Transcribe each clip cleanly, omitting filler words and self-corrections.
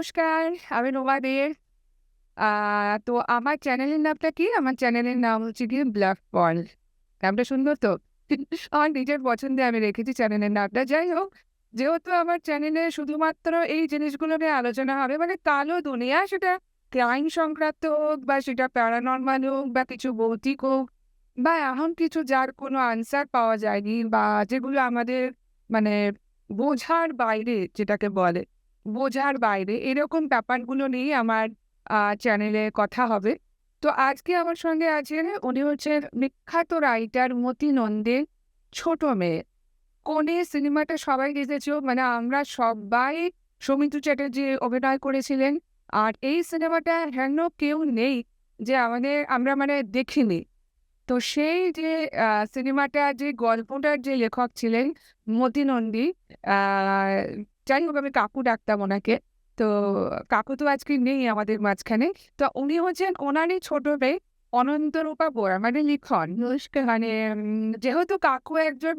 নমস্কার, আমি নোভা দে। আ তো আমার চ্যানেলের নামটা কি? আমার চ্যানেলের নাম হচ্ছে গিয়ে ব্লাক পল। নামটা সুন্দর তো? আমার নিজের পছন্দে আমি রেখেছি চ্যানেলের নামটা। যাই হোক, যেহেতু আমার চ্যানেলে শুধুমাত্র এই জিনিসগুলো নিয়ে আলোচনা হবে, মানে কালো দুনিয়া, সেটা ক্রাইম সংক্রান্ত হোক বা সেটা প্যারানরমাল হোক বা কিছু ভৌতিক হোক বা এমন কিছু যার কোনো আনসার পাওয়া যায়নি বা যেগুলো আমাদের মানে বোঝার বাইরে, যেটাকে বলে বোঝার বাইরে, এরকম ব্যাপারগুলো নিয়েই আমার চ্যানেলে কথা হবে। তো আজকে আমার সঙ্গে আছেন, উনি হচ্ছেন বিখ্যাত রাইটার মতি নন্দের ছোট মেয়ে। 'কোনে' সিনেমাটা সবাই দেখেছো, মানে আমরা সবাই। সৌমিত্র চ্যাটার্জি অভিনয় করেছিলেন। আর এই সিনেমাটা হেন কেউ নেই যে আমরা মানে দেখিনি। তো সেই যে সিনেমাটার যে গল্পটার যে লেখক ছিলেন মতি নন্দী, আ যাই হোক আমি কাকু ডাকতাম ওনাকে। তো কাকু তো আজকে নেই আমাদের মাঝখানে। তো উনি হচ্ছেন ওনারই ছোট মেয়ে অনন্তরূপা বরা, মানে লিখন। নমস্কার। মানে যেহেতু কাকু একজন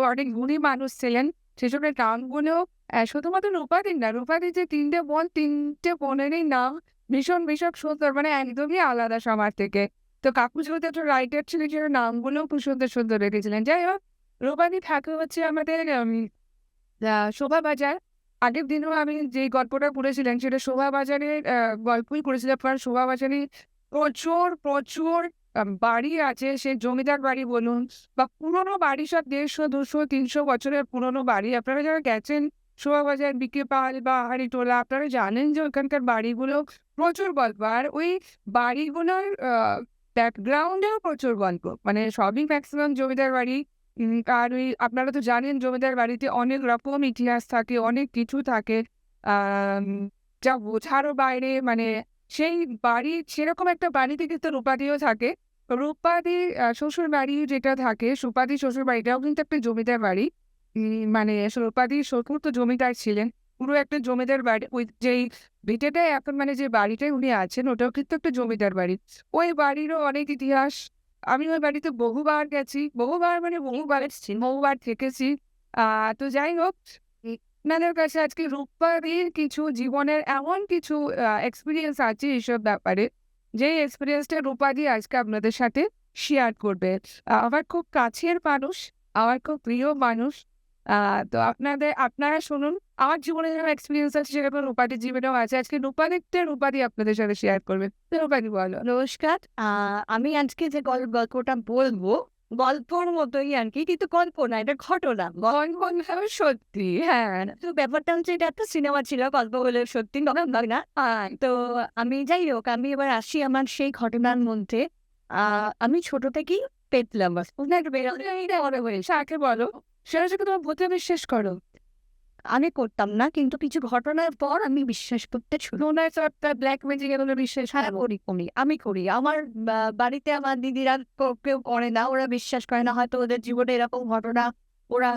অনেক গুণী মানুষ ছিলেন, সেজন্য নামগুলো শুধুমাত্র রূপাদির না, রূপাদির যে ৩ টে বোন, ৩ টে বোনেরই নাম ভীষণ, ভীষণ সুন্দর, মানে একদমই আলাদা সবার থেকে। তো কাকু যেহেতু একটা রাইটার ছিলেন, সেজন্য নামগুলোও খুব সুন্দর, সুন্দর রেখেছিলেন। যাই হোক, রূপালী থাকে হচ্ছে আমাদের শোভাবাজার। আগের দিনেও আমি যেই গল্পটা পড়েছিলাম সেটা শোভাবাজারের গল্পই করেছিলাম। কারণ শোভাবাজারে প্রচুর, প্রচুর বাড়ি আছে। সে জমিদার বাড়ি বলুন বা পুরোনো বাড়ি, সব ১৫০, ২০০, ৩০০ বছরের পুরোনো বাড়ি। আপনারা যারা গেছেন শোভাবাজার, বিকে পাল বা হাড়িটোলা, আপনারা জানেন যে ওখানকার বাড়িগুলো প্রচুর গল্প। আর ওই বাড়িগুলোর ব্যাকগ্রাউন্ডেও প্রচুর গল্প। মানে সবই মেক্সিমাম জমিদার বাড়ি। আর ওই আপনারা তো জানেন জমিদার বাড়িতে অনেক রকম ইতিহাস থাকে, অনেক কিছু থাকে। আম যা বোঝারও বাইরে, মানে সেই বাড়ি, সেরকম একটা বাড়িতে কিন্তু রূপাদিও থাকে। রূপাদির শ্বশুরবাড়ি যেটা থাকে, সুপাদির শ্বশুরবাড়িটাও কিন্তু একটা জমিদার বাড়ি। মানে রূপাদির শ্বশুর তো জমিদার ছিলেন। পুরো একটা জমিদার বাড়ি। ওই যেই ভিটেটায় এখন, মানে যে বাড়িটায় উনি আছেন, ওটাও কিন্তু একটা জমিদার বাড়ি। ওই বাড়িরও অনেক ইতিহাস। আমি ওই বাড়িতে বহুবার গেছি। বহুবার মানে বহুবার এসেছি, বহুবার থেকেছি। আ তো যাই হোক, আপনাদের কাছে আজকে রূপালীর কিছু জীবনের এমন কিছু এক্সপেরিয়েন্স আছে এইসব ব্যাপারে, যেই এক্সপেরিয়েন্সটা রূপালী আজকে আপনাদের সাথে শেয়ার করবে। আমার খুব কাছের মানুষ, আমার খুব প্রিয় মানুষ। আ তো আপনারা শুনুন। আমার জীবনে যেরকম এক্সপেরিয়েন্স আছে সেরকম রূপালীর জীবনেও আছে। আজকে রূপালীরটা রূপালী আপনাদের সাথে শেয়ার করবে। তো রূপালী বলো। নমস্কার। আমি আজকে যে গল্পটা বলবো, গল্পর মতোই আরকি। কিন্তু গল্প না, এটা ঘটনা। বললাম সত্যি, হ্যাঁ। তো ব্যাপারটা হচ্ছে এটা একটা সিনেমা ছিল। গল্প হলে সত্যি না। তো যাই হোক, আমি এবার আসি আমার সেই ঘটনার মধ্যে। আ আমি ছোট থেকেই পেট লাভার। না, একটু বেরোলে এইটা মনে হয়েছে। আগে বলো। সেটা থেকে তোমার ভূতে বিশ্বাস করো? আমি করতাম না। কিন্তু কিছু ঘটনার পর আমি বিশ্বাস করতে শুরু মনে হয় একটা ব্লাক ম্যাজিক এগুলো বিশ্বাস হ্যাঁ, করো? করি। আমি করি। আমার বাড়িতে আমার দিদিরা কেউ করে না। ওরা বিশ্বাস করে না। হয়তো ওদের জীবনে এরকম ঘটনা ওরা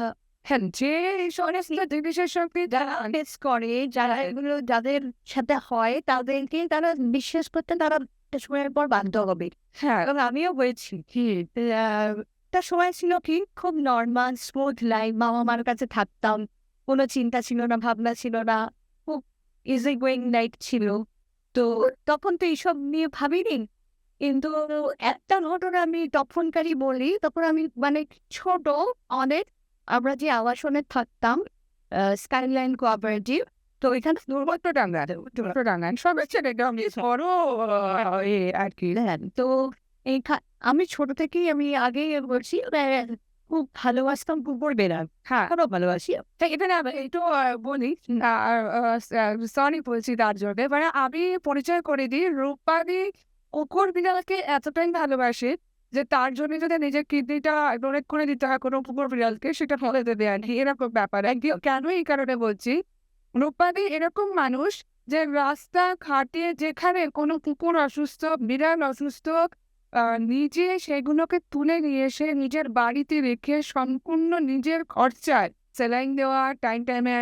হ্যাঁ, যে এই সমস্ত জিনিসের সঙ্গে যারা ফেস করে, যারা এগুলো যাদের সাথে হয় তাদেরকে তারা বিশ্বাস করতে তারা একটা সময়ের পর বাধ্য হবে। হ্যাঁ, এবং আমিও হয়েছি। হুম, আ একটা সময় ছিল কি খুব নরমাল স্মুথ লাইফ। বাবা-মার কাছে থাকতাম। কোন চিন্তা ছিল না, ভাবনা ছিল না। খুব ইজি গোইং লাইফ ছিল। তো তখন তো এইসব নিয়ে ভাবিনি। কিন্তু একটা ঘটনা আমি তখনকারই বলি, তখন আমি ছোট অনেক আমরা যে আবাসনে থাকতাম স্কাইলাইন কোঅপারেটিভ। তো এখানে চট্টগ্রাম, চট্টগ্রাম সব ছেড়ে একদম বড় আরকি। হ্যাঁ, তো এইখা আমি ছোট থেকেই আমি আগেই বলছি খুব ভালোবাসতাম কুকুর বেড়াল। হ্যাঁ, এখনো ভালোবাসি। তা এখানে আমি একটু বলি। আ আ সরি বলছি তার জন্যে। মানে আমি পরিচয় করে দিই, রূপালী কুকুর বিড়ালকে এতটাই ভালোবাসে যে তার জন্য যদি নিজের কিডনিটা ডোনেট করে দিতে হয় কোনো কুকুর বিড়ালকে, সেটা করে দেবে আরকি, এরকম ব্যাপার। কেন এই কারণে বলছি, রূপালী এরকম মানুষ যে রাস্তাঘাটে যেখানে কোনো কুকুর অসুস্থ, বিড়াল অসুস্থ, আ নিজে সেগুলোকে তুলে নিয়ে এসে নিজের বাড়িতে রেখে সম্পূর্ণ নিজের খরচায় স্যালাইন দেওয়া, টাইমে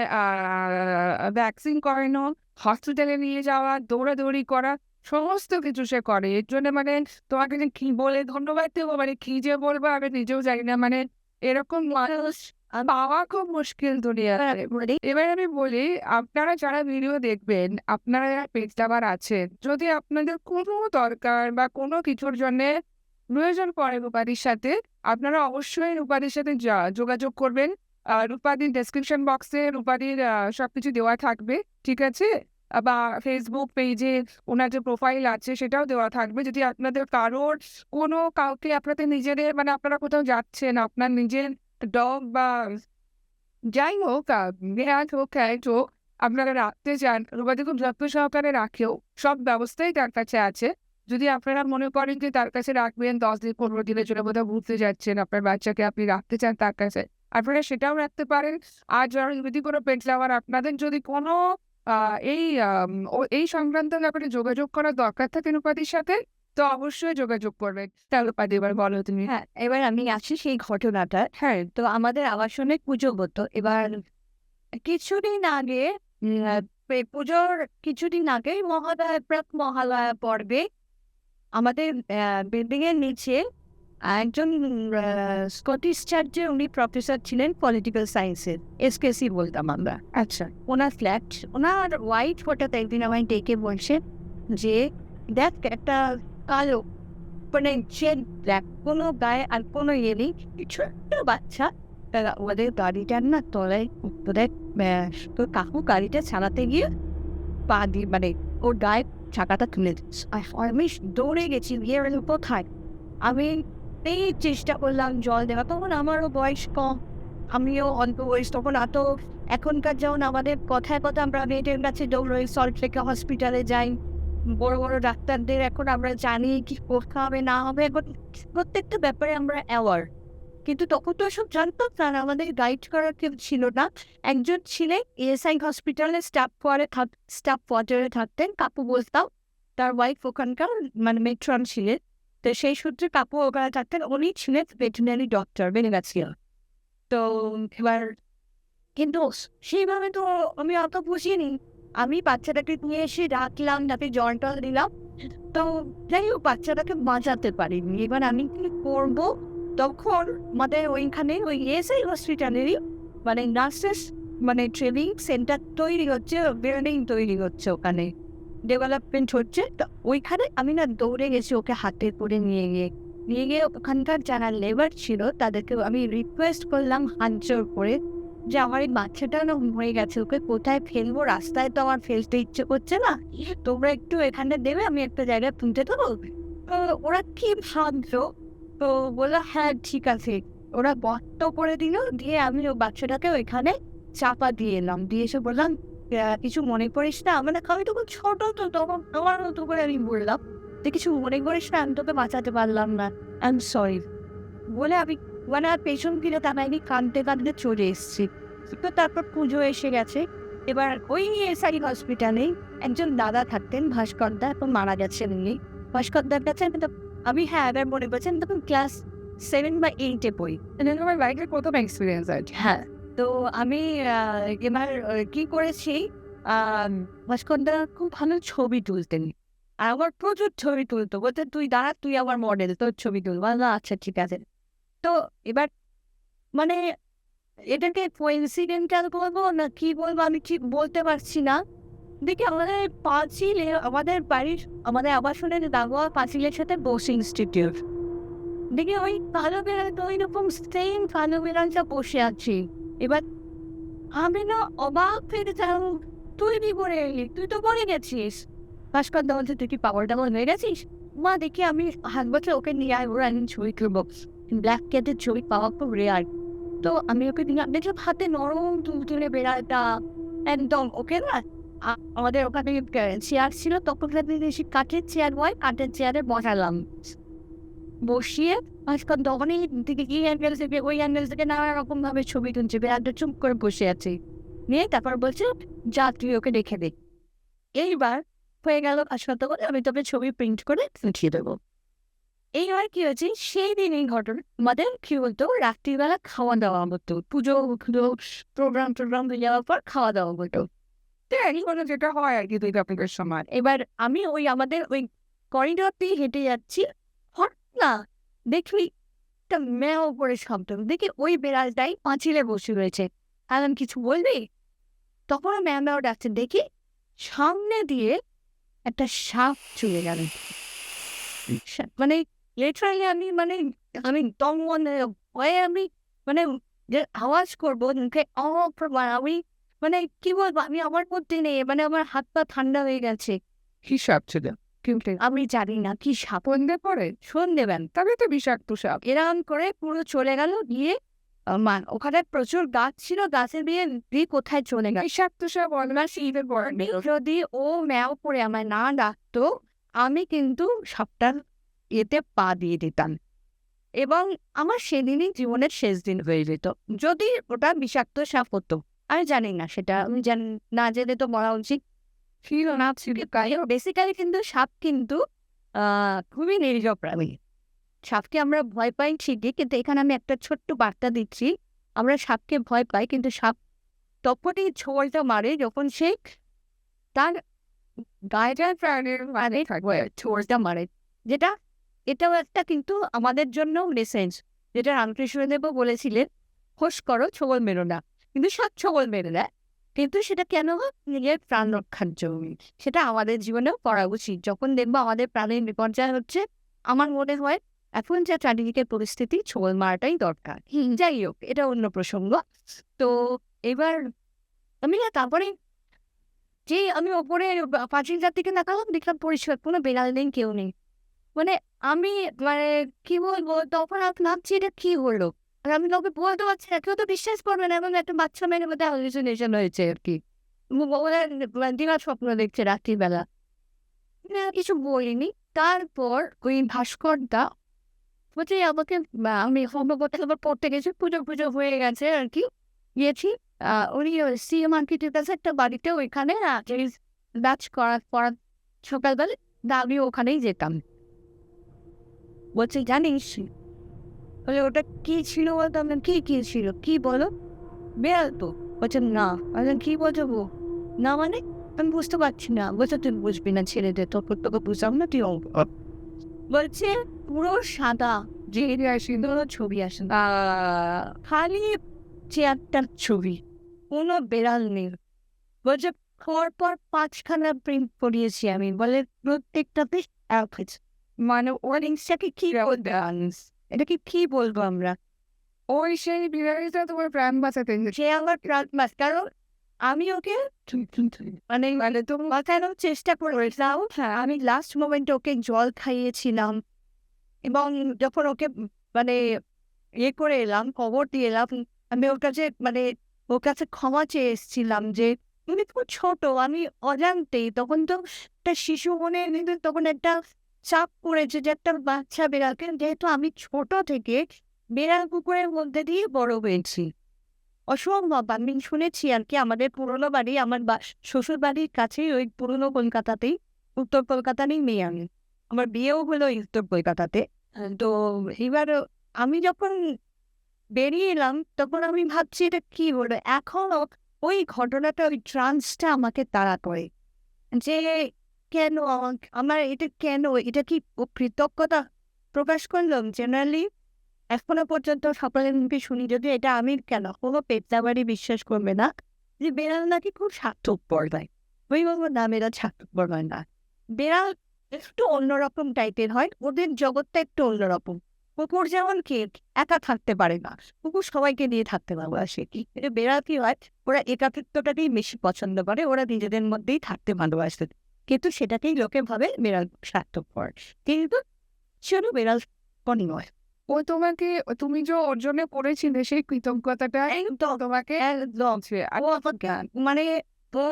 ভ্যাকসিন করানো, হসপিটালে নিয়ে যাওয়া, দৌড়াদৌড়ি করা, সমস্ত কিছু সে করে। এর জন্য মানে তোমাকে যে কি বলে ধন্যবাদ দেবো, মানে কি যে বলবো আমি নিজেও জানি না। মানে এরকম মানুষ পাওয়া খুব মুশকিল দুনিয়াতে। এবার আমি বলি, আপনারা যারা ভিডিও দেখবেন, আপনারা যারা পেজ লাভার আছেন, যদি আপনাদের কোনো দরকার বা কোনো কিছুর জন্যে প্রয়োজন পড়ে রূপাদির সাথে, আপনারা অবশ্যই রূপাদির সাথে যোগাযোগ করবেন। রূপাদির ডেসক্রিপশন বক্সে রূপাদির সবকিছু দেওয়া থাকবে, ঠিক আছে? বা ফেসবুক পেজে ওনার যে প্রোফাইল আছে সেটাও দেওয়া থাকবে। যদি আপনাদের কারোর কাউকে আপনাদের নিজেদের মানে আপনারা কোথাও যাচ্ছেন, আপনার নিজের ডগ বা যাই হোক বিড়াল হোক, ক্যাট হোক, আপনারা রাখতে চান, রূপাদি খুব যত্ন সহকারে রাখেও। সব ব্যবস্থাই তার কাছে আছে। যদি আপনারা মনে করেন যে তার কাছে রাখবেন ১০ দিন ১৫ দিনের জন্য কোথাও ঘুরতে যাচ্ছেন, আপনার বাচ্চাকে আপনি রাখতে চান তার কাছে, আপনারা সেটাও রাখতে পারেন। আর যারা যদি কোনো পেট লাভার আপনাদের যদি কোনো এই সংক্রান্ত ব্যাপারে যোগাযোগ করার দরকার থাকে রূপাদির সাথে, তো অবশ্যই যোগাযোগ করবেন। তা রূপাদি এবার বলো তুমি। হ্যাঁ, এবার আমি আসি সেই ঘটনাটা। হ্যাঁ, তো আমাদের আবাসনে পুজো হতো। এবার কিছুদিন আগে পুজোর কিছুদিন আগে প্রাক মহালয়া পর্বে আমাদের বিল্ডিং এর নিচে একজন স্কটিশ চার্চে উনি প্রফেসর ছিলেন পলিটিক্যাল সায়েন্সের, এসকেসি বলতাম আমরা। আচ্ছা। ওনার ফ্ল্যাট, ওনার ওয়াইফ হঠাৎ একদিন আমায় ডেকে বলছে যে দেখ একটা কালো মানে সে ব্ল্যাক কোনো গায়ে আর কোনো ইয়ে নেই, ছোট্ট বাচ্চা ওদের গাড়িটার না তলায় ওদের তো কাকু গাড়িটা চালাতে গিয়ে পা দিয়ে মানে ওর গায়ে চাকাটা তুলে দিচ্ছে। আমি দৌড়ে গেছি, গিয়ে কোথায় আমি এই চেষ্টা করলাম জল দেওয়া, তখন আমারও বয়স কম, আমিও অল্প বয়স, তখন এত এখনকার যেমন আমাদের কথায় কথা আমরা মেয়েদের কাছে দৌড়ই, সল্ট লেকে হসপিটালে যাই, বড় বড় ডাক্তারদের এখন আমরা জানি কি করতে হবে না হবে, এখন প্রত্যেকটা ব্যাপারে আমরা অ্যাওয়ার। কিন্তু তখন তো সব জানতাম না, আর আমাদের গাইড করার কেউ ছিল না। একজন ছিলেন এএসআই হসপিটালে স্টাফ কোয়ার্টারে থাকতেন, কাকু বলতাম, তার ওয়াইফ ওখানকার মানে মেট্রন ছিলেন। তো সেই সূত্রে কাকু ওখানে থাকতেন, উনি ছিলেন ভেটেরিনারি ডক্টর, বেনেগাছিয়া। তো এবার কিন্তু সেইভাবে তো আমি অত বুঝিনি। আমি বাচ্চাটাকে নিয়ে এসে রাখলাম, তাকে জল টল দিলাম। তো যাই হোক বাচ্চাটাকে বাঁচাতে পারিনি। এবার আমি কি করবো? তখন আমাদের ওইখানে ওই এসআই হসপিটালেরই মানে নার্সেস মানে ট্রেনিং সেন্টার তৈরি হচ্ছে, বিল্ডিং তৈরি হচ্ছে ওখানে, ডেভেলপমেন্ট হচ্ছে। তো ওইখানে আমি না দৌড়ে গেছি ওকে হাতে করে নিয়ে গিয়ে ওখানকার যারা লেবার ছিল তাদেরকে আমি রিকোয়েস্ট করলাম হাত জোর করে যে আমার এই বাচ্চাটা না মরে গেছে, ওকে কোথায় ফেলবো, রাস্তায় তো আমার ফেলতে ইচ্ছে করছে না, তোমরা একটু এখানে দেবে, আমি একটা জায়গায় তুলতে দেবো। তো ওরা কি ভাবছো, তো বললো হ্যাঁ ঠিক আছে। ওরা বট্ট করে দিল, দিয়ে আমি ও বাচ্চাটাকে ওইখানে চাপা দিয়ে এলাম, দিয়ে এসে বললাম কিছু মনে করিস না, মানে আমি তখন ছোট, তো তখন আমার মতো করে আমি বললাম যে কিছু মনে করিস না, আমি তোকে বাঁচাতে পারলাম না, আই এম সরি বলে আমি মানে আর পেছন ফিরে তাকাইনি, কাঁদতে কাঁদতে চলে এসেছি। তো তারপর পুজো এসে গেছে। এবার ওই এসআই হসপিটালে একজন দাদা থাকতেন, ভাস্করদা, এখন মারা গেছেন উনি। ভাস্করদার কাছে আমি হ্যাঁ এবার মনে পড়ছে, আমি তখন ক্লাস 7 বা 8 পড়ি। আমার লাইফের প্রথম এক্সপিরিয়েন্স আছে। হ্যাঁ, তো আমি এবার কি করেছি, ভাস্করদা খুব ভালো ছবি তুলতেন। আর আমার প্রচুর ছবি তুলতো, বলতে তুই দাঁড়া, তুই আমার মডেল, তোর ছবি তুলবো। বললাম, আচ্ছা ঠিক আছে। তো এবার মানে এটাকে কোইন্সিডেন্টাল বলবো না কি বলবো আমি ঠিক বলতে পারছি না। দেখি আমাদের পাঁচিলে আমাদের বাড়ির আমাদের আবাসনের লাগোয়া পাঁচিলের সাথে বোস ইনস্টিটিউট, দেখি ওই কালো বিড়ালটা ওই রকম সেম কালো বিড়ালটা বসে আছি। এবার আমি না অবাক হয়ে গেছিলাম, তুই কি করে এলি, তুই তো পড়ে গেছিস। ভাস্কর দা বলছে তুই কি পাগল টাগল হয়ে গেছিস। মা দেখি আমি হাত বছর ওকে নিয়ে আয়, ওরা একদিন ছবি তুলবো, ব্ল্যাক ক্যাটের ছবি পাওয়া খুব রেয়ার। তো আমি ওকে দিলাম, দেখলাম হাতে নরম তুলতুলে বেড়ালটা একদম। ওকে না আমাদের ওখানে চেয়ার ছিল, তখন বেশি কাঠের চেয়ার হয়, কাঠের চেয়ারে বসালাম, বসিয়ে ভাস্কর তখনই দিকে কি অ্যাঙ্গেল থেকে ওই অ্যাঙ্গেল থেকে নানা রকম ভাবে ছবি তুলছে, বেড়ালটা চুপ করে বসে আছে। নিয়ে তারপর বলছে যা তুই ওকে দেখে দে। এইবার হয়ে গেল ভাস্কর তখন আমি তোকে ছবি প্রিন্ট করে উঠিয়ে দেবো। এইবার কি হয়েছে সেই দিন এই ঘটনা আমাদের কি হতো, রাত্রিবেলা খাওয়া দাওয়া হতো, পুজো প্রোগ্রাম যাওয়ার পর খাওয়া দাওয়া হতো। এখন যেটা হয় আর কি, দুই টপিকের সময়। এবার আমি ওই আমাদের ওই করিডোর দিয়ে হেঁটে যাচ্ছি, হঠাৎ না দেখি একটা ম্যাও করে শব্দ, দেখি ওই বেড়ালটাই পাঁচিলে বসে রয়েছে। আমি কিছু বলবি? তখন ম্যাও ম্যাও ডাকছে, দেখি সামনে দিয়ে একটা সাপ চলে গেল। মানে লিটারালি আমি দম বন্ধ হয়ে ভয়ে আমি মানে যে আওয়াজ করবো মুখে আমি কি বলবো, আমি আমার মধ্যে নেই, আমার হাত পা ঠান্ডা হয়ে গেছে। কি সাপ ছিল? কিন্তু আমি জানি না কি সাপ, সন্ধে পরে সন্ধেবেন তবে তো বিষাক্ত সাপ। এরকম করে পুরো চলে গেল। গিয়ে ওখানে প্রচুর গাছ ছিল, গাছে দিয়ে দিয়ে কোথায় চলে গেল। বিষাক্ত সাপ অলমাস শীতের পরে যদি ও ম্যাও করে আমায় না ডাকতো, আমি কিন্তু সাপটার এতে পা দিয়ে দিতাম এবং আমার সেদিনই জীবনের শেষ দিন হয়ে যেত যদি ওটা বিষাক্ত সাপ হতো। আমি জানি না, সেটা আমি না জেনে তো মরা উচিত ছিল না। বেসিক্যালি কিন্তু সাপ কিন্তু খুবই নিরীহ প্রাণী। সাপকে আমরা ভয় পাই ঠিকই, কিন্তু এখানে আমি একটা ছোট্ট বার্তা দিচ্ছি, আমরা সাপকে ভয় পাই, কিন্তু সাপ তখনই ছোঁয়ালটা মারে যখন সে তার গায়ের প্রাণের ছোঁয়ালটা মারে। যেটা এটাও একটা কিন্তু আমাদের জন্য মেসেজ, যেটা রামকৃষ্ণদেবও বলেছিলেন, হোস করো ছোবল মেরো না, কিন্তু সাপ ছোবল মেরে দেয়। কিন্তু সেটা কেন? নিজের প্রাণ রক্ষার জন্য। সেটা আমাদের জীবনেও করা উচিত। যখন দেখবো আমাদের প্রাণের বিপর্যয় হচ্ছে, আমার মনে হয় এখন যা চারিদিকের পরিস্থিতি, ছোবল মারাটাই দরকার। যাই হোক, এটা অন্য প্রসঙ্গ। তো এবার আমি তারপরে যে আমি ওপরে পাঁচিলটার দিকে তাকালাম, দেখলাম পরিষ্কার কোনো বেড়াল নেই, কেউ নেই। আমি কি বলবো, তখন আমি ভাবছি এটা কি হলো, আর আমি কাউকে বলতে পারছি না, কেউ তো বিশ্বাস করবে না, এবং একটা বাচ্চা মেয়ের মধ্যে হ্যালুসিনেশন হয়েছে আর কি। দিনের স্বপ্ন দেখছে রাত্রিবেলা। কিছু বলিনি। তারপর ওই ভাস্করদা বলছে আমাকে, আমি হোমিওপ্যাথি আবার পড়তে গেছি, পুজো পুজো হয়ে গেছে আর কি, গিয়েছি উনি সি মার্কেটের কাছে একটা বাড়িতে, ওইখানে ব্যাচ করার পর সকালবেলা আমি ওখানেই যেতাম। বলছে জানিস, বলে ওটা কি ছিল বলতো? আমি কি ছিল, কি বলো? বেড়াল তো। বলছে না। আমি কি বলছো গো? না মানে আমি বুঝতে পারছি না। বলছে তুই বুঝবি না, ছেড়ে দে, তোকে বুঝলাম না, তুই বলছে পুরো সাদা, যে সিঁদুর ছবি আসে না, খালি চেয়ারটার ছবি, কোনো বেড়াল নেই। বলছে পর 5খানা প্রিন্ট করিয়েছি আমি, বলে প্রত্যেকটাতে এক হয়েছে। ওয়ারিংসটাকে কি বলবে, এটাকে কি বলবো আমরা? ওই সেই বিড়ালটা তোমার প্রাণ বাঁচাতে সে আমার প্রাণ বাঁচ, কারণ আমি ওকে তো বাঁচানোর চেষ্টা করেছিলাম। হ্যাঁ, আমি লাস্ট মোমেন্টে ওকে জল খাইয়েছিলাম, এবং যখন ওকে করে এলাম, খবর দিয়ে এলাম, আমি ওর কাছে ওর কাছে ক্ষমা চেয়ে এসেছিলাম যে তুমি তো ছোট, আমি অজান্তেই, তখন তো একটা শিশু মনে কিন্তু তখন একটা চাপ পড়েছে যে একটা বাচ্চা বেড়ালকে, যেহেতু আমি ছোট থেকে বেড়াল কুকুরের মধ্যে দিয়ে বড় হয়েছি, অসম্ভব। আমি শুনেছি আর কি, আমাদের পুরোনো বাড়ি, আমার শ্বশুর বাড়ির কাছেই, ওই পুরোনো কলকাতাতেই, উত্তর কলকাতাতেই মেয়ে আমি, আমার বিয়েও হলো উত্তর কলকাতাতে। তো এবার আমি যখন বেরিয়ে এলাম, তখন আমি ভাবছি এটা কি হলো। এখনো ওই ঘটনাটা, ওই ট্রান্সটা আমাকে তাড়া করে, যে কেন আমার এটা, কেন এটা কি কৃতজ্ঞতা প্রকাশ করলাম? জেনারেলি এখনো পর্যন্ত সকলের মুখে শুনি, যদি এটা আমি কেন, কোনো পেট্টাবাড়ি বিশ্বাস করবে না যে বেড়াল নাকি খুব স্বার্থপর হয়। ওই বলবো না, বেড়াল স্বার্থপর হয় না, বেড়াল একটু অন্যরকম টাইপের হয়, ওদের জগৎটা একটু অন্যরকম। কুকুর যেমন কি একা থাকতে পারে না, কুকুর সবাইকে নিয়ে থাকতে ভালোবাসে। কিন্তু বেড়াল কি হয়, ওরা একাকিত্বটাকেই বেশি পছন্দ করে, ওরা নিজেদের মধ্যেই থাকতে ভালোবাসে, কিন্তু সেটাকেই লোকে ভাবে বেড়াল স্বার্থপর, কিন্তু শুধু বেড়াল নয়। ও তোমাকে, তুমি যে অর্জনে করেছিলে সেই কৃতজ্ঞতাটা একদম তোমাকে একদম ও আমাকে ও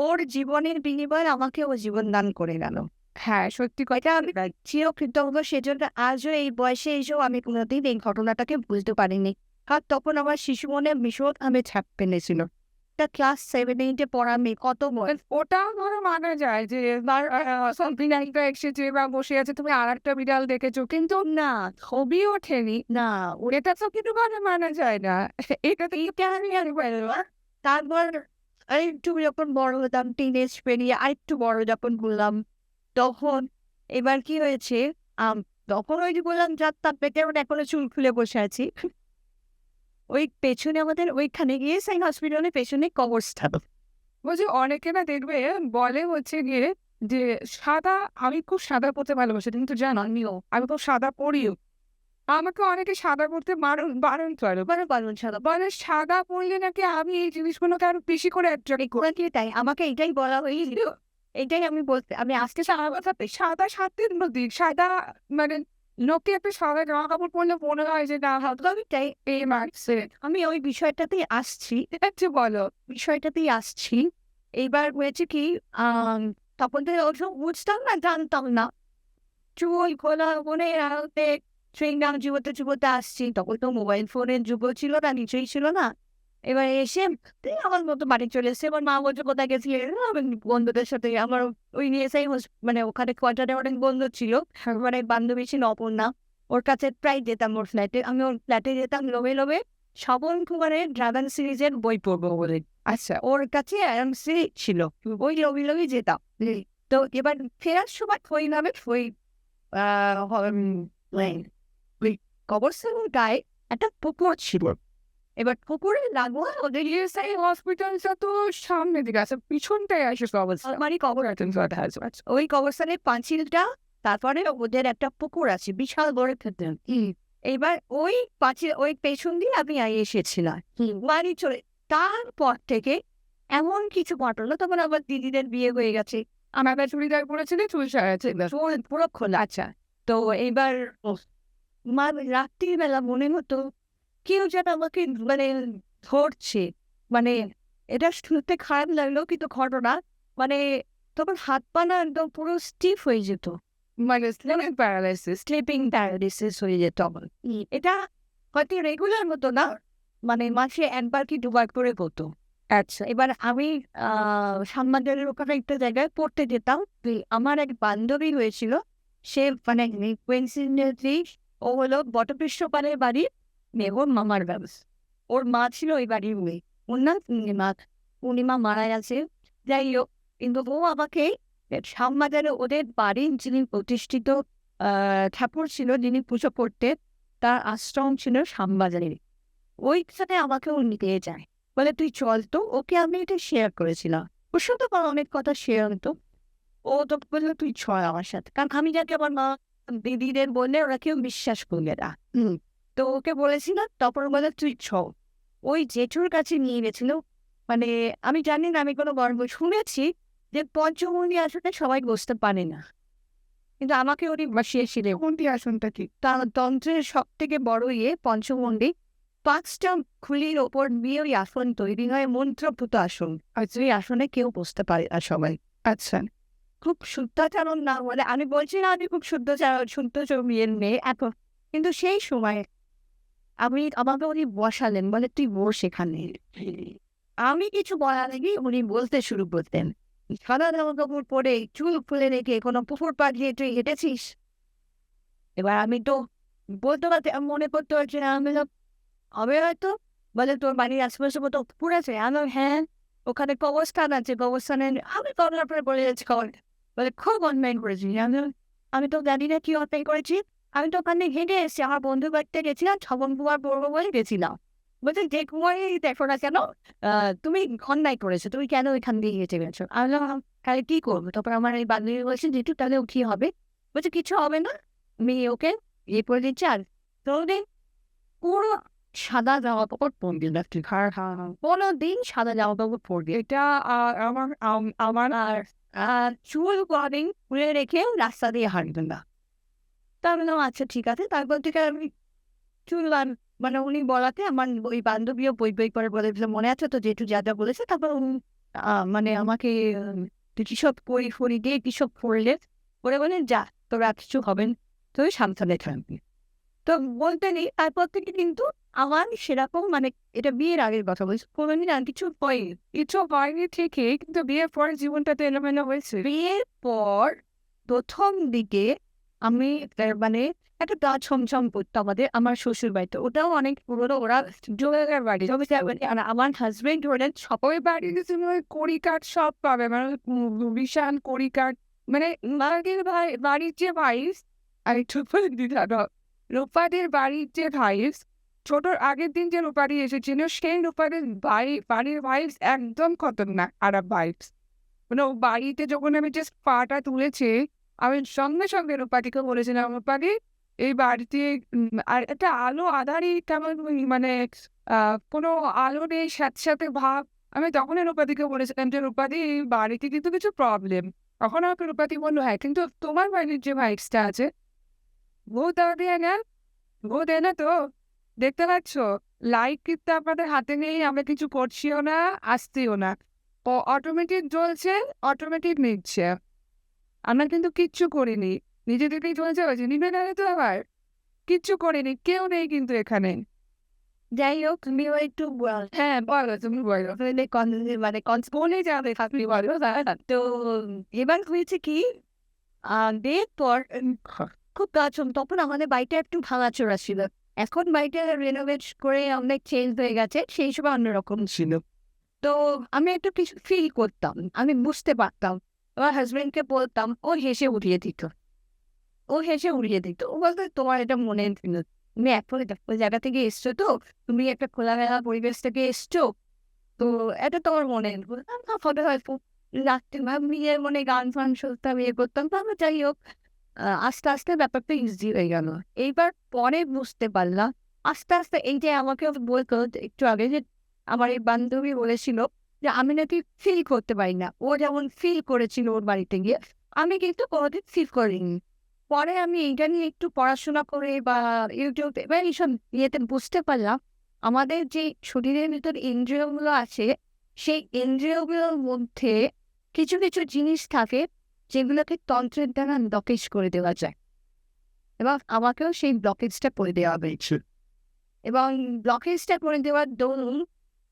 ওর জীবনের বিনিময়ে আমাকে ও জীবন দান করে গেল। হ্যাঁ, সত্যি কথা। আমি চির কৃতজ্ঞ, সেজন্য আজও এই বয়সে এসেও আমি কোনোদিন এই ঘটনাটাকে বুঝতে পারিনি। আর তখন আমার শিশু মনে ভীষণ আমি ছাপ ফেলেছিল। একটা ক্লাস 7-8 পড়া মেয়ে, কত বয়স। ওটা ধরো মানা যায় যে সামথিং একটা এসেছে বা বসে আছে, তুমি আর একটা বিড়াল দেখেছো, কিন্তু না ছবি ওঠেনি, না এটা তো কিন্তু মানা যায় না। এটা তো এইটা আমি আর বলবো না। তারপর একটু যখন বড় হতাম, টিনেজ পেরিয়ে আরেকটু বড় যখন হলাম, তখন এবার কি হয়েছে, তখন ওই যে বললাম যার তার পেটে আমার এখনো চুল খুলে বসে আছি। ওই পেছনে আমাদের ওইখানে গিয়ে সাইন হসপিটালের পেছনে কবরস্থান। বলছি অনেকে না দেখবে বলে হচ্ছে গিয়ে যে সাদা, আমি খুব সাদা পরতে ভালোবাসি, তুমি তো জানো আমি খুব সাদা পরিও। আমাকে অনেকে সাদা পরতে বারণ বারণ করে, মানে পালন সাদা বলে সাদা পরলে নাকি আমি এই জিনিসগুলোকে আরো বেশি করে অ্যাট্রাক্ট করি। কি তাই আমাকে এটাই বলা হয়েছিল। এটাই আমি আজকে সাদা কথাতে সাদা সাতের নদী সাদা, মানে লোককে একটা সাদা জামা কাপড় পরলে মনে হয় যে না আমি তাই এই মারছে। আমি ওই বিষয়টাতেই আসছি। একটু বলো। বিষয়টাতেই আসছি। এইবার হয়েছে কি আম তখন তো ওসব বুঝতাম না, জানতাম না। চুল খোলা মনের আড়ালে চুইংগাম চিবোতে, চিবোতে আসছি। তখন তো মোবাইল ফোনের যুগও ছিল না, কিছুই ছিল না। এবার এসে আমার মতো বাড়ি চলে এসেছে। আমার মা বলছে, "কোথায় গেছিলে?" আমি বন্ধুদের সাথে আমার ওই এসআই মানে ওখানে কোয়ার্টারে অনেক বন্ধু ছিল। মানে বান্ধবী ছিল অপর্ণা। ওর কাছে প্রায় যেতাম ওর ফ্ল্যাটে। আমি ওর ফ্ল্যাটে যেতাম লোভে, লোভে শ্রবণ কুমারের ড্রাগন সিরিজের বই পড়বো বলে। আচ্ছা। ওর কাছে আরাম সিরিজ ছিল। ওই লোভে, লোভে যেতাম। তো এবার ফেরার সময় ওই নামে ওই আ ওই কবরস্থানের গায়ে একটা পুকুর ছিল। এবার পুকুরে লাগোয়া ওদের ইএসআই হসপিটালটা তো সামনের দিকে আছে, পিছনটায় আসে অবস্থা। মানে কবর ওই কবরস্থানের পাঁচিলটা, তারপরে ওদের একটা পুকুর আছে বিশাল বড় একটা। এইবার ওই পাঁচিল ওই পেছন দিয়ে আমি এসেছিলাম বাড়ি চলে। তারপর থেকে এমন কিছু ঘটলো, তখন আবার দিদিদের বিয়ে হয়ে গেছে। আমার একটা চুড়িদার পরেছিলে, চুল সারাচ্ছে। চুল পুরো খোলা। আচ্ছা, তো এইবার রাত্রিবেলা মনে হতো কেউ যেন আমাকে মানে ধরছে। মানে এটা শুনতে খারাপ লাগলো, কিন্তু ঘটনা মানে তখন হাত পা না একদম পুরো স্টিফ হয়ে যেত। মানে স্লিপিং প্যারালাইসিস। স্লিপিং প্যারালিসিস হয়ে যেত আমার। এটা হয়তো রেগুলার হতো না, মানে মাসে একবার কি দুবার করে হতো। আচ্ছা। এবার আমি শ্যামবাজারের ওখানে একটা জায়গায় পড়তে যেতাম। তো আমার এক বান্ধবী হয়েছিল, সে মানে কোইন্সিডেন্টলি ও হলো বটবৃক্ষপালের বাড়ির মেয়ে, ওর মামার ব্যবসা। ওর মা ছিল ওই বাড়ির মেয়ে। ওর নাম পূর্ণিমা। পূর্ণিমা মারা গেছে। যাই হোক, কিন্তু ও আমাকে শ্যামবাজারে ওদের বাড়ির যিনি প্রতিষ্ঠিত ঠাকুর ছিল, যিনি পুজো করতেন, তার আশ্রম ছিল শ্যামবাজারে। ওইখানে আমাকে ও নিতে যায়। বলে, "তুই চল তো।" ওকে আমি এটা শেয়ার করেছিলাম। ওর সাথে আমার অনেক কথা শেয়ার হতো। ও তো বলল, "তুই চল আমার সাথে।" কারণ আমি যাকে আমার মা দিদিদের বললে ওরা কেউ বিশ্বাস করবে না। তো ওকে বলেছিলাম, তখন বলে, "তুই চল।" ওই জেঠুর কাছে নিয়ে গেছিল। মানে আমি জানি না, আমি কোনো গল্প শুনেছি যে পঞ্চমুণ্ডি আসনে সবাই বসতে পারে না। কিন্তু আমাকে উনি বসিয়েছিলেন। কোনটি আসনটা কি? তার তন্ত্রের সবথেকে বড় পঞ্চমুণ্ডি। ৫ টা খুলির ওপর দিয়ে ওই আসন তৈরি হয়, মন্ত্রপুত আসন। আর সেই আসনে কেউ বসতে পারে না সবাই। আচ্ছা। খুব শুদ্ধাচারণ না বলে, আমি বলছি না আমি খুব শুদ্ধ জমিয়ের মেয়ে এখন, কিন্তু সেই সময় আমাকে উনি বসালেন, বলে, "তুই বস এখানে।" আমি কিছু বলার আগেই উনি বলতে শুরু করতেন, "সাদা জামা কাপড় পরে চুল খুলে রেখে কোনো পুকুর পাড় দিয়ে তুই হেঁটেছিস?" এবার আমি তো বলতে পারছি, আমি মনে করতে পারছি না। আমি বললাম, "হবে হয়তো।" বলে, "তোর বাড়ির আশেপাশে কোথাও পুকুর আছে?" আমি বললাম, "হ্যাঁ, ওখানে কবরস্থান আছে। কবরস্থানে।" আমি করার পরে বলে যাচ্ছি খবর। বলে, "খুব অন্যায় করেছি।" আমি বললাম, "আমি তো জানি না কি অন্যায় করেছি। আমি তো ওখানে হেঁটে এসেছি। আমার বন্ধুর বাড়িতে গেছিলাম, ছবন কুমার পড়বো বলে গেছিলাম।" বলছে, "যে কুমারই দেখো না কেন, তুমি অন্যায় করেছো। তুমি কেন এখান দিয়ে হেঁটে গেছো?" আমি বললাম, "তাহলে কি করবো?" তারপর আমার এই বান্ধবী বলছে, "যেটু তাহলে কি হবে?" বলছে, "কিছু হবে না। আমি ওকে করে দিচ্ছি। আর কোনোদিন পুরো সাদা জামা কাপড় পরবি না তুই। কোনোদিন সাদা জামা কাপড় পরবি। এটা আমার আমার আর চুল কোনোদিন খুলে রেখে রাস্তা দিয়ে হাঁটবে না।" তা আমি বললাম, "আচ্ছা ঠিক আছে।" তারপর থেকে আমি চুল মানে উনি বলাতে আমার ওই বান্ধবীও বই করে বলেছিল, "মনে আছে তো জেঠু যা বলেছে?" তারপর উনি মানে আমাকে তুই কিসব ফড়ি দিয়ে কিসব পড়লে পরে বলেন, "যা, তোর আর কিছু হবে না। তুই সাবধানে থাকবি।" তো বলতে নেই, তারপর থেকে কিন্তু আমার সেরকম মানে এটা বিয়ের আগের কথা বলছি। কোনোদিন আর কিছু হয়নি। কিছু হয়নি ঠিকই, কিন্তু বিয়ের পরে জীবনটা তো এলোমেলো হয়েছে। বিয়ের পর ১ম দিকে আমি মানে একটা গা ছমছম করতো আমার শ্বশুর বাড়িতে। ওটাও অনেক পুরোনো, ওরা জমিদার বাড়ি। জমিদার বাড়ি। আর আমার হাসব্যান্ড হলেন ওই বাড়িতে তুমি ওই কড়িকাঠ সব পাবে, মানে বিশাল কড়িকাঠ, মানে আগের বাড়ির যে ভাই আর একটু বলে দিতে হবে। রূপাদের বাড়ির যে ভাইবস, ছোটর আগের দিন যে রূপাদি এসেছিল সেই রূপাদের বাড়ির ভাইবস একদম খতরনাক খারাপ ভাইবস। মানে ও বাড়িতে যখন আমি জাস্ট পাটা তুলেছি, আমি সঙ্গে সঙ্গে রূপাদিকে বলেছিলাম, রূপাদি এই বাড়িতে আর একটা আলো আঁধারি কেমন মানে কোনো আলো নেই, স্যাঁতস্যাঁতে ভাব। আমি তখনই রূপাদিকে বলেছিলাম যে, রূপাদি এই বাড়িতে কিন্তু কিছু প্রবলেম। তখন আমাকে রূপাদি বলল, হ্যাঁ কিন্তু তোমার বাড়ির যে ভাইবসটা আছে, ভূত দেয় না, ভূত দেয় না তো? দেখতে পাচ্ছ? লাইট কিন্তু আপনাদের হাতে নেই, আমরা কিছু করছিও না, আসছিও না। ও অটোমেটিক জ্বলছে, অটোমেটিক নিচ্ছে। আমরা কিন্তু কিচ্ছু করিনি। নিজে থেকেই চলে যাবে যে নিবে না তো আবার? কিচ্ছু করিনি। কেউ নেই কিন্তু এখানে। যাই হোক, তুমিও একটু হ্যাঁ, বলো তুমি বলো। মানে বলে যাবে আপনি বলো। তো এবার হয়েছে কি, বিয়ের পর খুব তখন আমাদের বাড়িটা একটু ভাঙাচোরা ছিল। এখন বাড়িটা রেনোভেট করে অনেক চেঞ্জ হয়ে গেছে, সেই সময় অন্যরকম ছিল। তো আমি একটু কিছু ফিল করতাম, আমি বুঝতে পারতাম। আমার হাজবেন্ডকে বলতাম, ও হেসে উড়িয়ে দিত। ও বলতো, তোমার এটা মনে ছিল, তুমি এখন ওই জায়গা থেকে এসছো, তো তুমি একটা খোলামেলা পরিবেশ থেকে এসছো, তো এটা তোমার মনে হবে হয়তো। রাত্রে নিজের মনে গান ফান শুনতাম, ইয়ে করতাম। তো আমরা যাই হোক, আস্তে আস্তে ব্যাপারটা ইজি হয়ে গেল। এইবার পরে বুঝতে পারলাম, আস্তে আস্তে এই যে আমাকে বলতো যে একটু আগে, যে আমার এই বান্ধবী বলেছিল যে আমি নাকি ফিল করতে পারি না। ও যেমন ফিল করেছিল ওর বাড়িতে গিয়ে, আমি কিন্তু কোনোদিন ফিল করিনি। পরে আমি এইটা নিয়ে একটু পড়াশোনা করে বা ইউটিউবে বা এইসব ইয়েতে বুঝতে পারলাম, আমাদের যে শরীরের ভিতর ইন্দ্রিয়গুলো আছে, সেই ইন্দ্রিয়গুলোর মধ্যে কিছু কিছু জিনিস থাকে যেগুলোকে তন্ত্রের দ্বারা ব্লকেজ করে দেওয়া যায়। এবং আমাকেও সেই ব্লকেজটা করে দেওয়া হয়েছে। এবং ব্লকেজটা করে দেওয়ার দরুন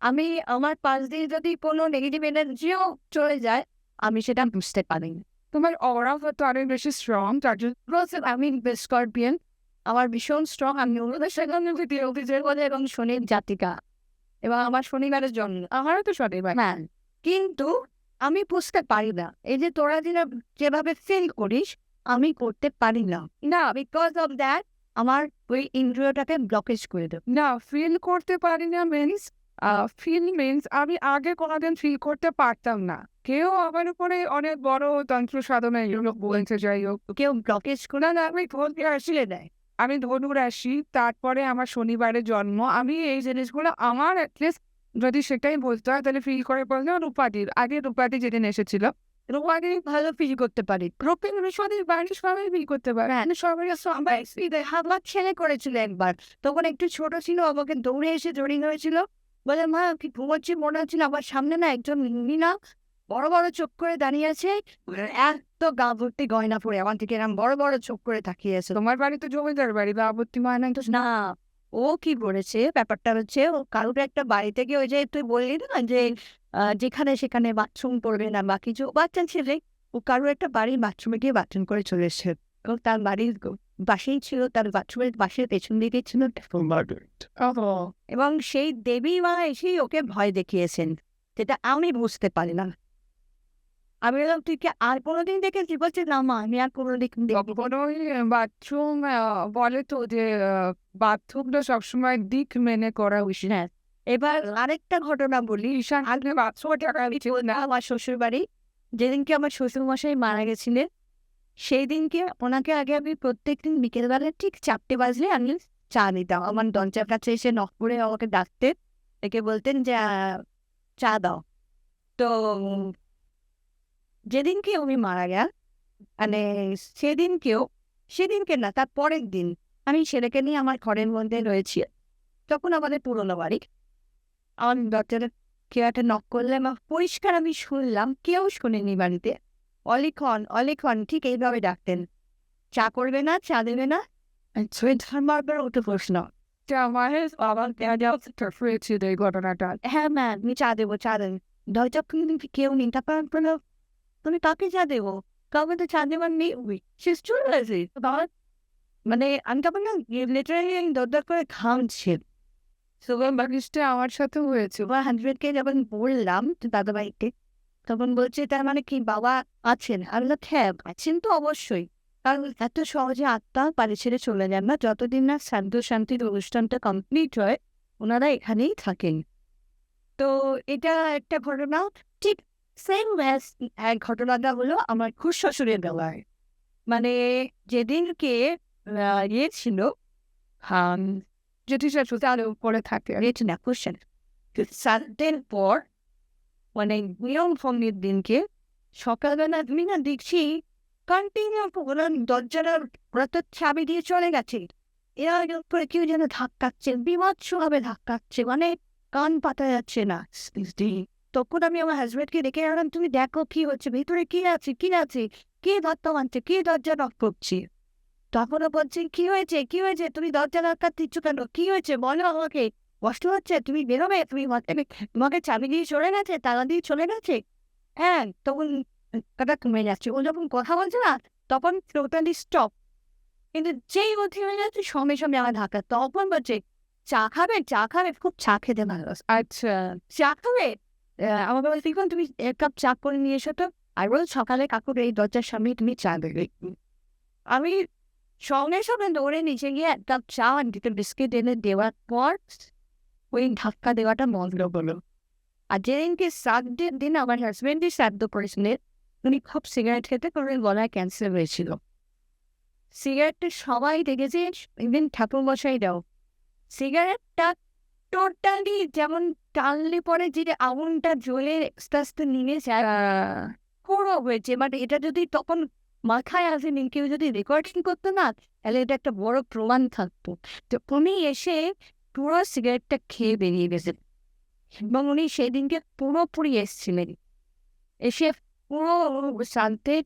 আমি আমার পাশ দিয়ে যদি কোনো নেগেটিভ এনার্জিও চলে যায়, আমি সেটা বুঝতে পারি না। তোমার অরা হয়তো অনেক বেশি স্ট্রং, তার জন্য আমি স্করপিয়ন, আমার ভীষণ স্ট্রং। আমি সেখানে এবং শনির জাতিকা, এবং আমার শনিবারের জন্ম। আমারও তো শনিবার। হ্যাঁ, কিন্তু আমি বুঝতে পারি না, এই যে তোরা যেভাবে ফিল করিস, আমি করতে পারি না। না, বিকজ অফ দ্যাট আমার ওই ইন্দ্রিয়টাকে ব্লকেজ করে দেব। না ফিল করতে পারি না মিনস, ফিল মিনস আমি আগে কোনোদিন ফিল করতে পারতাম না। কেউ আমার উপরে অনেক বড় তন্ত্র সাধনা এগুলো বলছে, যাই হোক। কেউ ব্লকেজ করে না, না, আমি ধনু রাশি দেয়। আমি ধনু রাশি, তারপরে আমার শনিবারে জন্ম। আমি এই জিনিসগুলো আমার অ্যাটলিস্ট যদি সেটাই বলতে হয় তাহলে ফিল করে বলতে রূপাদির আগে রূপাদি যেদিন এসেছিল, রূপাদি ভালো ফিল করতে পারি। রূপের রূপাদির বাড়ির সবাই ফিল করতে পারে। হ্যাঁ, সবাই সবাই আমার ছেলে করেছিল একবার, তখন একটু ছোট ছিল, আমাকে দৌড়ে এসে জড়িয়ে হয়েছিল, বলে মা কি ঘুমোচ্ছি, মনে হচ্ছিল আমার সামনে না একজন মিনা বড় বড় চোখ করে দাঁড়িয়ে আছে, এত গা ভর্তি গয়না পরে আমার দিকে এরকম বড় বড় চোখ করে তাকিয়েছে। তোমার বাড়ি তো জমিদার বাড়ি বা আপত্তি ময়না তো না, ও কি করেছে, ব্যাপারটা হচ্ছে ও কারোর একটা বাড়িতে গিয়ে, ওই যে তুই বললি না যে যেখানে সেখানে বাথরুম করবে না বা কিছু, বাচ্চা ছেলে, ও কারোর একটা বাড়ির বাথরুমে গিয়ে বাথরুম করে চলে এসেছে। এবং তার বাড়ির পাশেই ছিল, তার বাথরুমের পাশের পেছন দিকে ছিল এবং সেই দেবী মা এসেই ওকে ভয় দেখিয়েছেন, যেটা আমি বুঝতে পারি না। আমি বললাম, তুই কি আর কোনোদিন দেখেছি? বলছে না মা, আমি আর কোনোদিন দেখিনি। কখনোই বাথরুম বলে তো যে বাথরুমটা সবসময় দিক মেনে করা উচিত। হ্যাঁ, এবার আরেকটা ঘটনা বলি। ঈশান আগে বাথরুমে টাকা দিচ্ছে না। আমার শ্বশুর বাড়ি, যেদিনকে আমার শ্বশুর মশাই মারা গেছিলেন, সেই দিনকে ওনাকে আগে আমি প্রত্যেকদিন বিকেলবেলা ঠিক 4টে বাজলে আমি চা দিতাম। আমার দরজার কাছে এসে নক করে আমাকে ডাকতেন, ডেকে বলতেন যে চা দাও। তো যেদিনকে উনি মারা গেল, মানে সেদিনকে না, তার পরের দিন আমি ছেলেকে নিয়ে আমার ঘরের মধ্যে রয়েছি। তখন আমাদের পুরোনো বাড়ি, আমার দরজাটা কেউ একটা নক করলে আমার পরিষ্কার আমি শুনলাম, কেউ শোনেনি বাড়িতে, অলিখন অলিখন ঠিক এইভাবে ডাকতেন, চা করবে না, চা দেবে না? বারবার ওটা প্রশ্ন। মাহেশ বাবা হয়েছিল এই ঘটনাটা। হ্যাঁ ম্যাম, আমি চা দেবো, চা দেবেন। দরজা খুলে কেউ নেই, তারপর আমি বললাম, তুমি কাকে চা দেবো? কাউকে তো চা দেবার নেই, শেষ চলে গেছে। মানে আমি তখন না লিটারালি দরজা করে ঘামছি। সুগম বাগিসটা আমার সাথেও হয়েছে। আমার হাজবেন্ডকে যখন বললাম দাদাভাইকে, তখন বলছে তার মানে কি বাবা আছেন? আমি বললাম হ্যাঁ আছেন তো অবশ্যই, কারণ এত সহজে আত্মা বাড়ি ছেড়ে চলে যান না, যতদিন না শান্ত শান্তির অনুষ্ঠানটা কমপ্লিট হয় ওনারা এখানেই থাকেন। তো এটা একটা ঘটনা। ঠিক সেম এক ঘটনাটা হলো আমার খুব শ্বশুরের বেলায়। মানে যেদিনকে ইয়ে ছিল, যেটি সে তার উপরে থাকে। ইয়ে না কোশ্চেন, সানডের পর মানে নিয়ম ভঙ্গের দিনকে সকালবেলা আমি না দেখছি কন্টিনিউ ওরা দরজার ওরা তো চাবি দিয়ে চলে গেছে, এরা এরকম করে কেউ যেন ধাক্কাচ্ছে, বিভৎসভাবে ধাক্কাচ্ছে, মানে কান পাতা যাচ্ছে না। তখন আমি আমার হাজব্যান্ডকে ডেকে আনলাম, তুমি দেখো কি হচ্ছে, ভিতরে কি আছে, কি আছে, কে ধাক্কা মারছে, কে দরজা নক করছে। তখনও বলছে কি হয়েছে, কি হয়েছে, তুমি দরজা ধাক্কা দিচ্ছ কেন, কি হয়েছে বলো আমাকে, কষ্ট হচ্ছে, তুমি বেরোবে, তোমাকে চাবি দিয়ে চলে গেছে, তালা দিয়ে চলে গেছে। হ্যাঁ, তখন কথা কমে যাচ্ছে, ও যখন কথা বলছে না তখন টোটালি স্টপ। কিন্তু যেই ও থেমে যাচ্ছে সঙ্গে সঙ্গে আমার ধাক্কা, তখন বলছে চা খাবে, চা খাবে, খুব চা খেতে ভালোবাসে। আচ্ছা, চা খাবে, আমাকে বলছে দেখুন তুমি এক কাপ চা করে নিয়ে এসো তো। আর বল সকালে কাকুর এই দরজার সামনে তুমি চা দেবে। আমি সঙ্গে সঙ্গে দৌড়ে নিচে গিয়ে এক কাপ চা আর দুটো বিস্কিট এনে দেওয়ার পর ওই ধাক্কা দেওয়াটা বন্ধ হলো। আর যেদিনকে শ্রাদ্ধের দিন আমার হাজব্যান্ডই শ্রাদ্ধ করেছিলেন, উনি খুব সিগারেট খেতে করে গলায় ক্যান্সার হয়েছিল। সিগারেটটা সবাই দেখেছে, ইভেন ঠাকুরমশাইরাও। সিগারেটটা টোটালি যেমন টানলে পরে যে আগুনটা জ্বলে আস্তে আস্তে নিভে যায় পুরো হয়েছে। বাট এটা যদি তখন মাথায় আসেনি, কেউ যদি রেকর্ডিং করতো না, তাহলে এটা একটা বড় প্রমাণ থাকতো। তো উনি এসে পুরো সিগারেটটা খেয়ে বেরিয়ে গেছেন এবং উনি সেই দিনকে পুরোপুরি এসেছিলেন, এসে পুরো শান্তির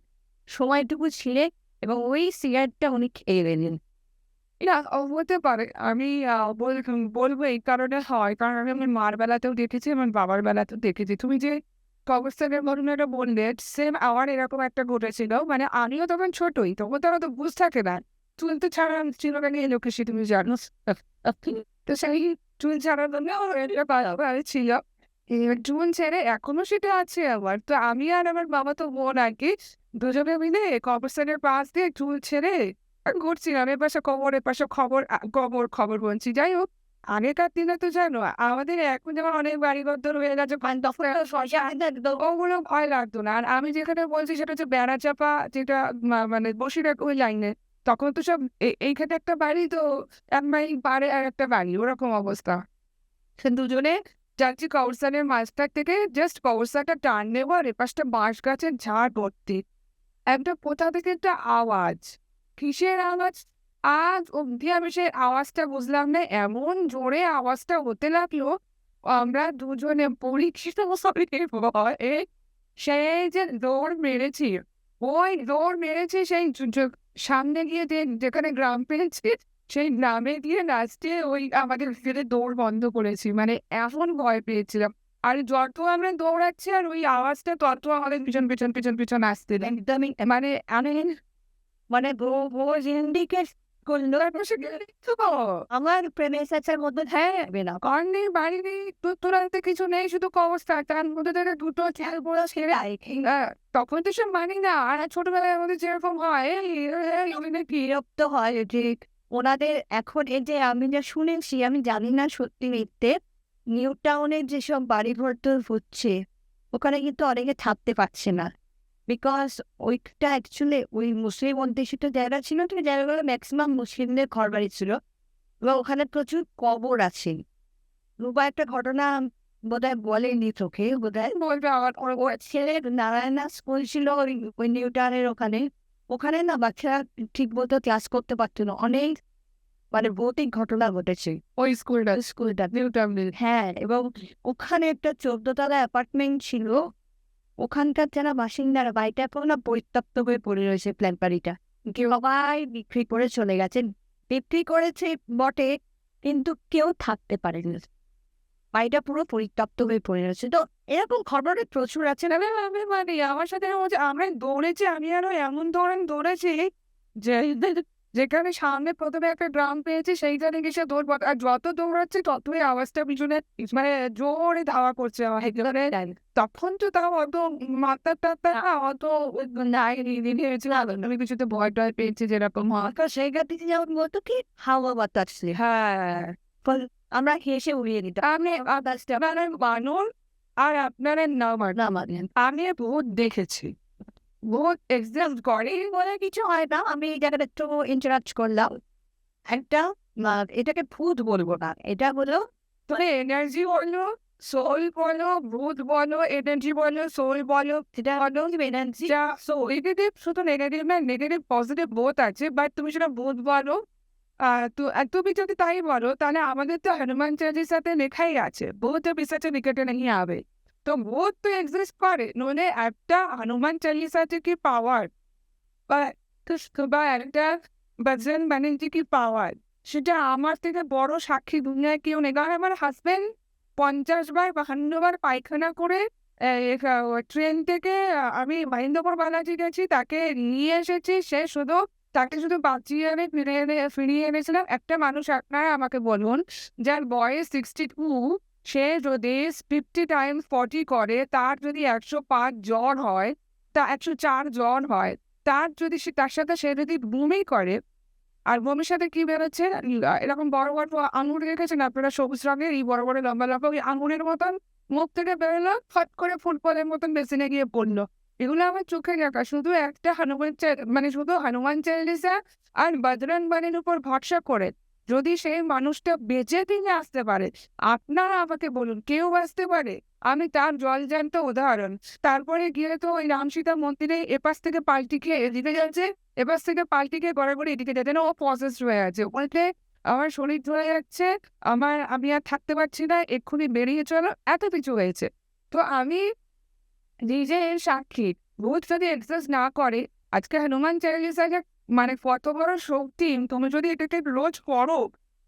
সময়টুকু ছিলেন এবং ওই সিগারেটটা উনি খেয়ে গেলেন। না হতে পারে। আমি বলবো এই কারণে হয়, কারণ আমি আমার মার বেলাতেও দেখেছি, আমার বাবার বেলাতেও দেখেছি। তুমি যে কবরস্থানের ঘটনাটা বললে, সেম আমার এরকম একটা ঘটেছিল। মানে আমিও তখন ছোটই, তখন তো অত বুঝ থাকে না। চুল তো ছাড়া ছিল না নিয়ে লোকেশি, তুমি জানো। তো সেই চুল ছাড়ার জন্য আমার ছিল। এবার চুল ছেড়ে এখনো সেটা আছে আমার। তো আমি আর আমার বাবা তো বোন আর কি, দুজনে মিলে কবরস্থানের পাশ দিয়ে চুল ছেড়ে ঘুরছিলাম। এর পাশে খবর, এর পাশে খবর, খবর বলছি। যাই হোক, আগেকার দিনে তো জানো, আমাদের এখন যেমন অনেক বাড়িঘর হয়ে গেছে, তখন ওগুলো ভয় লাগতো না। আর আমি যেখানে বলছি সেটা হচ্ছে বেড়াচাপা, যেটা মানে বসিরহাট ওই লাইনে। তখন তো সব এইখানে একটা বাড়ি, তো এক বাড়ি পাড়ে আর একটা বাড়ি, ওরকম অবস্থা। সে দুজনে যাচ্ছি কবরস্থানের মাঝখান থেকে, জাস্ট কবরস্থানটা টার্ন নেবো, আর এপাশটা বাঁশ গাছের ঝাড় ভর্তি। একটা কোথা থেকে একটা আওয়াজ, কিসের আওয়াজ আজ অবধি আমি সেই আওয়াজটা বুঝলাম না। এমন জোরে আওয়াজটা হতে লাগলো, আমরা দুজনে পরীক্ষিত ভয়ে সেই যে দৌড় মেরেছি, ওই দৌড় মেরেছি সেই সামনে গিয়ে যেখানে গ্রাম পেয়েছি, সেই গ্রামে গিয়ে লাস্টে ওই আমাদের ফিরে দৌড় বন্ধ করেছি। মানে এমন ভয় পেয়েছিলাম। আর যত আমরা দৌড়াচ্ছি আর ওই আওয়াজটা তত আমাদের পিছন পিছন পিছন পিছন আসতে দেয়। একদমই মানে আমি মানে ও ইন্ডিকেট করলো তো আমার প্রেমিসার মধ্যে থাকবে না। ঘর নেই, বাড়ি নেই, দূর-দূরান্তে কিছু নেই, শুধু কবরস্থান। তার মধ্যে থেকে দুটো ছেলে ছেড়ে তখন তো সব মানি না। আর ছোটবেলায় আমাদের যেরকম হয়, বিরক্ত হয় যে ওনাদের এখন এই যে আমি যা শুনেছি, আমি জানি না সত্যি মিথ্যে, নিউ টাউনের যেসব বাড়িঘর তো হচ্ছে ওখানে কিন্তু অনেকে থাকতে পারছে না, বিকজ ওইটা অ্যাকচুয়ালি ওই মুসলিম অধ্যুষিত জায়গা ছিল, তো জায়গাগুলো ম্যাক্সিমাম মুসলিমদের ঘর বাড়ি ছিল এবং ওখানে প্রচুর কবর আছে। রুবা একটা ঘটনা বোধহয় বলেনি তোকে, বোধহয় বলবে আমার ওর ছেলের নারায়ণা স্কুল ছিল ওই নিউ টাউনের ওখানে। ওখানে না বাচ্চারা ঠিক মতো ক্লাস করতে পারতো না, অনেক মানে ভৌতিক ঘটনা ঘটেছে ওই স্কুলটা স্কুলটা। নিউ টাউনের। হ্যাঁ, এবং ওখানে একটা 14 তলা অ্যাপার্টমেন্ট ছিল, ওখানকার যারা বাসিন্দারা বাড়িটা এখন না পরিত্যক্ত হয়ে পড়ে রয়েছে, ফ্ল্যাট বাড়িটা সবাই বিক্রি করে চলে গেছেন। বিক্রি করেছে বটে, কিন্তু কেউ থাকতে পারেনি, বাড়িটা পুরো পরিত্যক্ত হয়ে পড়ে রয়েছে। তো এরকম খবরে প্রচুর আছে না। আমি মানে আমার সাথে এরকম হচ্ছে, আমরা দৌড়েছি, আমি আরো এমন দৌড়েছি যে যেখানে সামনে প্রথমে একটা ড্রাম পেয়েছে সেইখানে গিয়ে সে দৌড় আর যত দৌড়াচ্ছে ততই আওয়াজটা পিছনে মানে জোরে ধাওয়া করছে আমার ভেতরে। তখন তো তাও অত মাথা টাথা অত নাই হয়েছিল আমি কিছুতে ভয় টয় পেয়েছি যেরকম হয়। তো সেইখান থেকে যেমন বলতো কি হাওয়া বাতাস ছিল। হ্যাঁ আমরা হেসে উড়িয়ে দিতাম। আমি আপনারা মানুষ আর আপনারা না না মানে আমি ভূত দেখেছি। ভূত এক্সিস্ট করে বলে কিছু হয় না। আমি এই জায়গাটা একটু ইন্টারাপ্ট করলাম। একটা এটাকে ভূত বলবো না, এটা হলো মানে এনার্জি বলো, সোল বলো, ভূত বলো, এনার্জি বলো, সোল বলো, সেটা হলো এনার্জি। যা সো নেগেটিভ শুধু নেগেটিভ না, নেগেটিভ পজিটিভ বোথ আছে, বাট তুমি সেটা ভূত বলো। তুমি যদি তাই বলো তাহলে আমাদের তো হনুমান চালিসাতে লেখাই আছে ভূত পিসাচে নিকটে नहीं आवे। তো ভূত তো এক্সিস্ট করে নইলে একটা হনুমান চালিসাতে কি পাওয়ার বা বা একটা ভজন ব্যানার্জি কি পাওয়ার, সেটা আমার থেকে বড় সাক্ষী দুনিয়ায় কেউ নেই। কারণ আমার হাজবেন্ড 50 বার 52 বার পায়খানা করে ট্রেন থেকে আমি মহেন্দ্রপুর বালাজি গেছি, তাকে নিয়ে এসেছি, সে শুধু তাকে শুধু বাঁচিয়ে এনে ফিরিয়ে এনেছিলাম। একটা মানুষ আপনারা আমাকে বলুন যার বয়স 62, সে যদি 50 টাইমস 40 করে, তার যদি 105 জ্বর হয়, তা 104 জ্বর হয়, তার যদি তার সাথে সে যদি বমি করে, আর বমির সাথে কি বেরোচ্ছে এরকম বড় বড় আঙুর দেখেছেন আপনারা সবুজ রঙের, এই বড় বড় লম্বা লম্বা ওই আঙুরের মতন মুখ থেকে বেরোলো, ফট করে ফুটবলের মতন বেসিনে গিয়ে পড়লো। এগুলো আমার চোখে দেখা। শুধু একটা মানে শুধু হনুমান চালিসা আর বজরং বালির উপর ভরসা করে যদি সেই মানুষটা বেঁচে দিনে আসতে পারে, আপনারা আমাকে বলুন কেউ আসতে পারে? আমি তার জলজ্যান্ত উদাহরণ। তারপরে গিয়ে তো ওই রাম সীতা মন্দিরে এপাশ থেকে পাল্টি খেয়ে এদিকে যাচ্ছে, এপাশ থেকে পাল্টি খেয়ে গড়াগড়ি এদিকে যাচ্ছে না, ও পজেসড হয়ে আছে। বলতে আমার শরীর ধরে যাচ্ছে, আমি আর থাকতে পারছি না, এক্ষুনি বেরিয়ে চলো, এত কিছু হয়েছে। তো আমি নিজে এর সাক্ষী। ভূত যদি এক্সিস্ট না করে, আজকে হনুমান চালিসা যে মানে কত বড় শক্তি, তুমি যদি এটাকে রোজ পড়ো,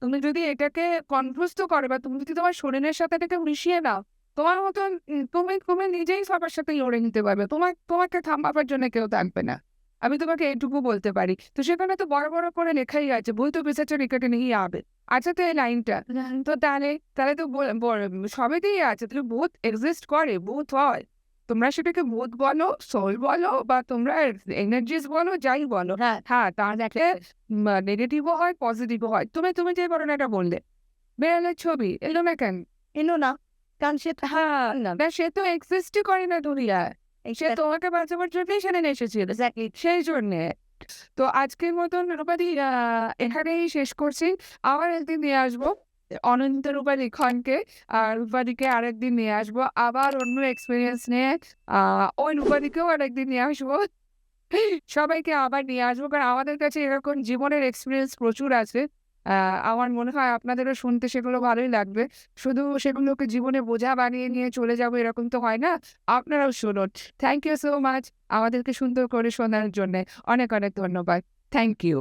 তুমি যদি এটাকে কণ্ঠস্থ করো বা তুমি যদি তোমার শরীরের সাথে এটাকে মিশিয়ে নাও, তোমার মতন তুমি তুমি নিজেই সবার সাথে লড়ে নিতে পারবে। তোমাকে থামাবার জন্য কেউ থাকবে না। আমি তোমাকে এইটুকু বলতে পারি। তো সেখানে তো বড় বড় করে লেখাই আছে ভূত পিশাচের নিকটে नहीं आवे। আচ্ছা তো এই লাইনটা তো তাহলে তাহলে তো সবেতেই আছে। তাহলে ভূত এক্সিস্ট করে, ভূত হয়। তোমরা সেটাকে ভূত বলো, সোল বলো বা তোমরা এনার্জিস বলো, যাই বলো। হ্যাঁ হ্যাঁ, তার একটা নেগেটিভও হয়, পজিটিভও হয়। তুমি যে ঘটনাটা বললে, বেড়ালের ছবি এলো না কেন? এলো না, কারণ সে হ্যাঁ, না সে তো এক্সিস্টই করে না দুনিয়ায়। সে তোমাকে বাঁচাবার জন্যই সেখানে এসেছিল, সেই জন্যে। তো আজকের মতন রূপালি এখানেই শেষ করছি। আবার একদিন নিয়ে আসবো অনন্ত রূপালি খানকে, আর রূপালিকে আরেকদিন নিয়ে আসবো আবার অন্য এক্সপিরিয়েন্স নিয়ে। ওই রূপালিকেও আরেকদিন নিয়ে আসবো। সবাইকে আবার নিয়ে আসবো, কারণ আমাদের কাছে এরকম জীবনের এক্সপিরিয়েন্স প্রচুর আছে। আমার মনে হয় আপনাদেরও শুনতে সেগুলো ভালোই লাগবে। শুধু সেগুলোকে জীবনে বোঝা বানিয়ে নিয়ে চলে যাবো এরকম তো হয় না। আপনারাও শুনুন। থ্যাংক ইউ সো মাচ আমাদেরকে সুন্দর করে শোনার জন্যে। অনেক অনেক ধন্যবাদ। Thank you.